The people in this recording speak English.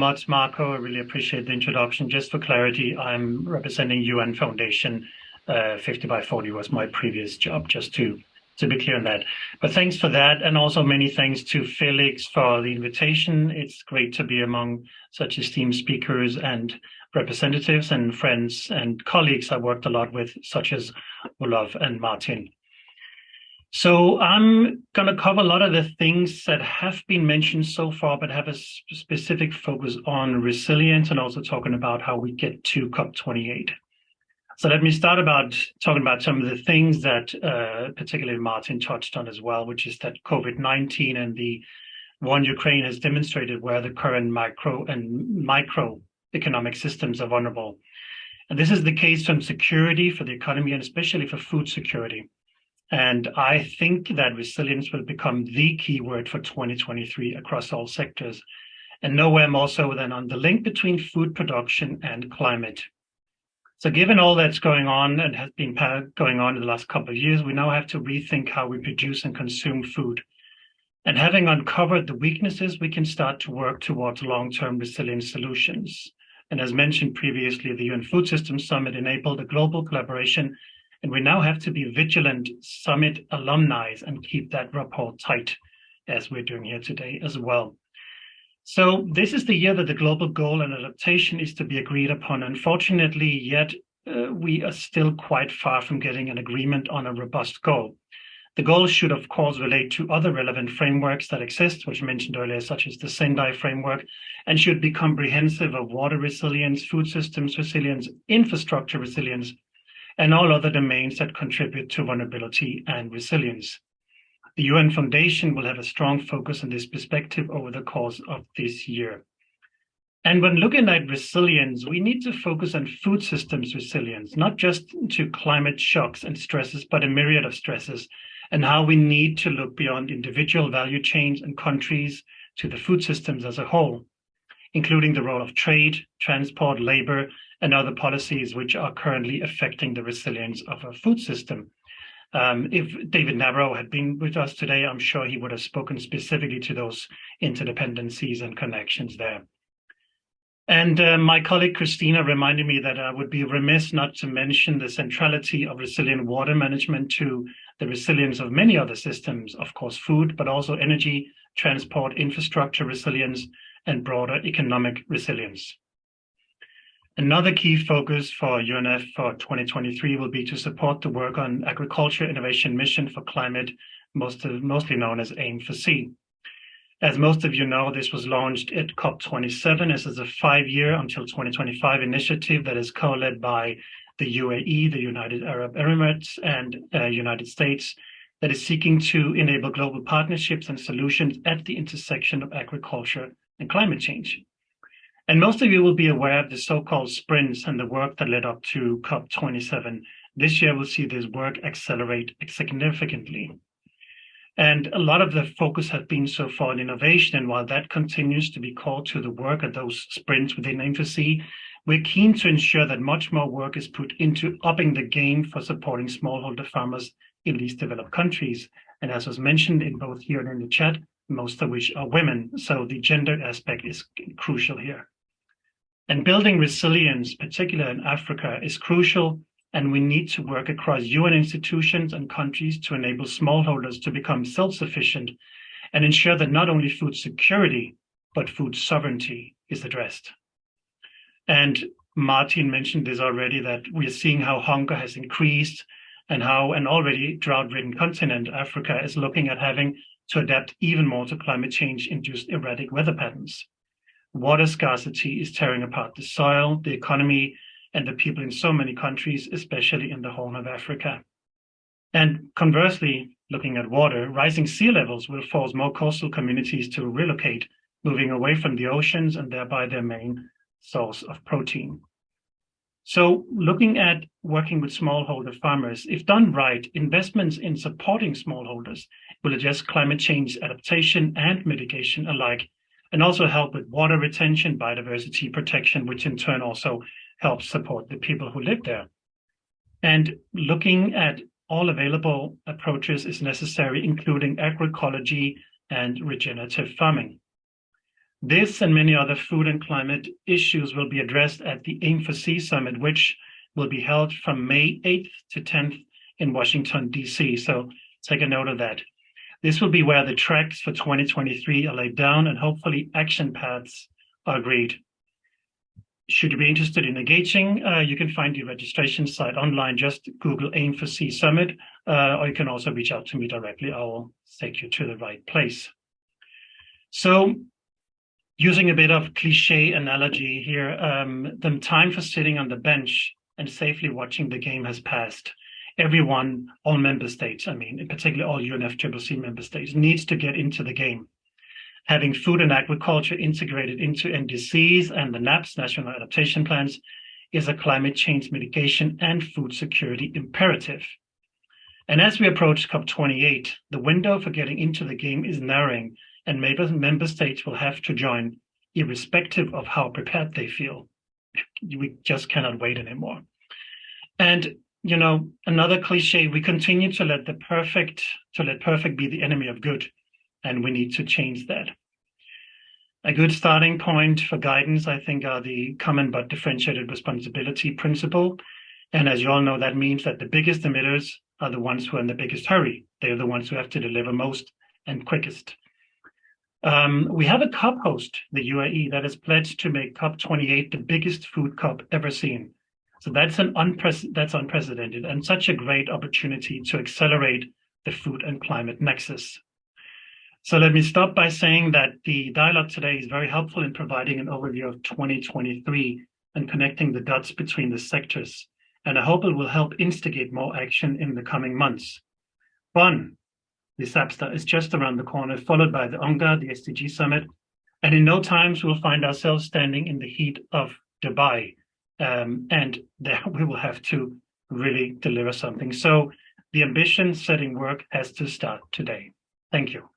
Much, Marco. I really appreciate the introduction. Just for clarity, I'm representing UN Foundation. 50 by 40 was my previous job, just to be clear on that. But thanks for that. And also many thanks to Felix for the invitation. It's great to be among such esteemed speakers and representatives and friends and colleagues I worked a lot with, such as Olaf and Martin. So I'm going to cover a lot of the things that have been mentioned so far, but have a specific focus on resilience and also talking about how we get to COP28. So let me start about talking about some of the things that particularly Martin touched on as well, which is that COVID-19 and the war in Ukraine has demonstrated where the current macro and micro economic systems are vulnerable. And this is the case from security for the economy and especially for food security. And I think that resilience will become the key word for 2023 across all sectors, and nowhere more so than on the link between food production and climate. So given all that's going on and has been going on in the last couple of years, we now have to rethink how we produce and consume food. And having uncovered the weaknesses, we can start to work towards long-term resilience solutions. And as mentioned previously, the UN Food Systems Summit enabled a global collaboration, and we now have to be vigilant summit alumni and keep that rapport tight, as we're doing here today as well. So this is the year that the global goal and adaptation is to be agreed upon. Unfortunately, yet we are still quite far from getting an agreement on a robust goal. The goal should, of course, relate to other relevant frameworks that exist, which I mentioned earlier, such as the Sendai framework, and should be comprehensive of water resilience, food systems resilience, infrastructure resilience, and all other domains that contribute to vulnerability and resilience. The UN Foundation will have a strong focus on this perspective over the course of this year. And when looking at resilience, we need to focus on food systems resilience, not just to climate shocks and stresses, but a myriad of stresses, and how we need to look beyond individual value chains and countries to the food systems as a whole, including the role of trade, transport, labor, and other policies which are currently affecting the resilience of our food system. If David Navarro had been with us today, I'm sure he would have spoken specifically to those interdependencies and connections there. And my colleague Christina reminded me that I would be remiss not to mention the centrality of resilient water management to the resilience of many other systems, of course, food, but also energy, transport, infrastructure resilience, and broader economic resilience. Another key focus for UNF for 2023 will be to support the work on Agriculture Innovation Mission for Climate, mostly known as AIM4C. As most of you know, this was launched at COP27. This is a 5-year until 2025 initiative that is co-led by the UAE, the United Arab Emirates, and United States, that is seeking to enable global partnerships and solutions at the intersection of agriculture and climate change. And most of you will be aware of the so-called sprints and the work that led up to COP27. This year, we'll see this work accelerate significantly. And a lot of the focus has been so far on innovation. And while that continues to be called to the work at those sprints within AIM4C, we're keen to ensure that much more work is put into upping the game for supporting smallholder farmers in least developed countries. And as was mentioned in both here and in the chat, most of which are women. So the gender aspect is crucial here. And building resilience, particularly in Africa, is crucial, and we need to work across UN institutions and countries to enable smallholders to become self-sufficient and ensure that not only food security, but food sovereignty is addressed. And Martin mentioned this already, that we're seeing how hunger has increased and how an already drought-ridden continent, Africa, is looking at having to adapt even more to climate change-induced erratic weather patterns. Water scarcity is tearing apart the soil, the economy, and the people in so many countries, especially in the Horn of Africa. And conversely, looking at water, rising sea levels will force more coastal communities to relocate, moving away from the oceans and thereby their main source of protein. So looking at working with smallholder farmers, if done right, investments in supporting smallholders will address climate change adaptation and mitigation alike, and also help with water retention, biodiversity protection, which in turn also helps support the people who live there. And looking at all available approaches is necessary, including agroecology and regenerative farming. This and many other food and climate issues will be addressed at the Aim for Sea Summit, which will be held from May 8th to 10th in Washington, D.C. So take a note of that. This will be where the tracks for 2023 are laid down and hopefully action paths are agreed. Should you be interested in engaging, you can find the registration site online. Just Google Aim for Sea Summit, or you can also reach out to me directly. I will take you to the right place. So, using a bit of cliche analogy here, the time for sitting on the bench and safely watching the game has passed. Everyone, all member states, in particular all UNFCCC member states, needs to get into the game. Having food and agriculture integrated into NDCs and the NAPs, National Adaptation Plans, is a climate change mitigation and food security imperative. And as we approach COP28, the window for getting into the game is narrowing, and member states will have to join, irrespective of how prepared they feel. We just cannot wait anymore. And another cliche, we continue to let perfect be the enemy of good, and we need to change that. A good starting point for guidance, I think, are the common but differentiated responsibility principle. And as you all know, that means that the biggest emitters are the ones who are in the biggest hurry. They are the ones who have to deliver most and quickest. We have a COP host, the UAE, that has pledged to make COP28 the biggest food COP ever seen. So that's unprecedented and such a great opportunity to accelerate the food and climate nexus. So let me stop by saying that the dialogue today is very helpful in providing an overview of 2023 and connecting the dots between the sectors. And I hope it will help instigate more action in the coming months. Bonn, the SAPSTA, is just around the corner, followed by the UNGA, the SDG Summit. And in no time, we'll find ourselves standing in the heat of Dubai. And there we will have to really deliver something. So the ambition setting work has to start today. Thank you.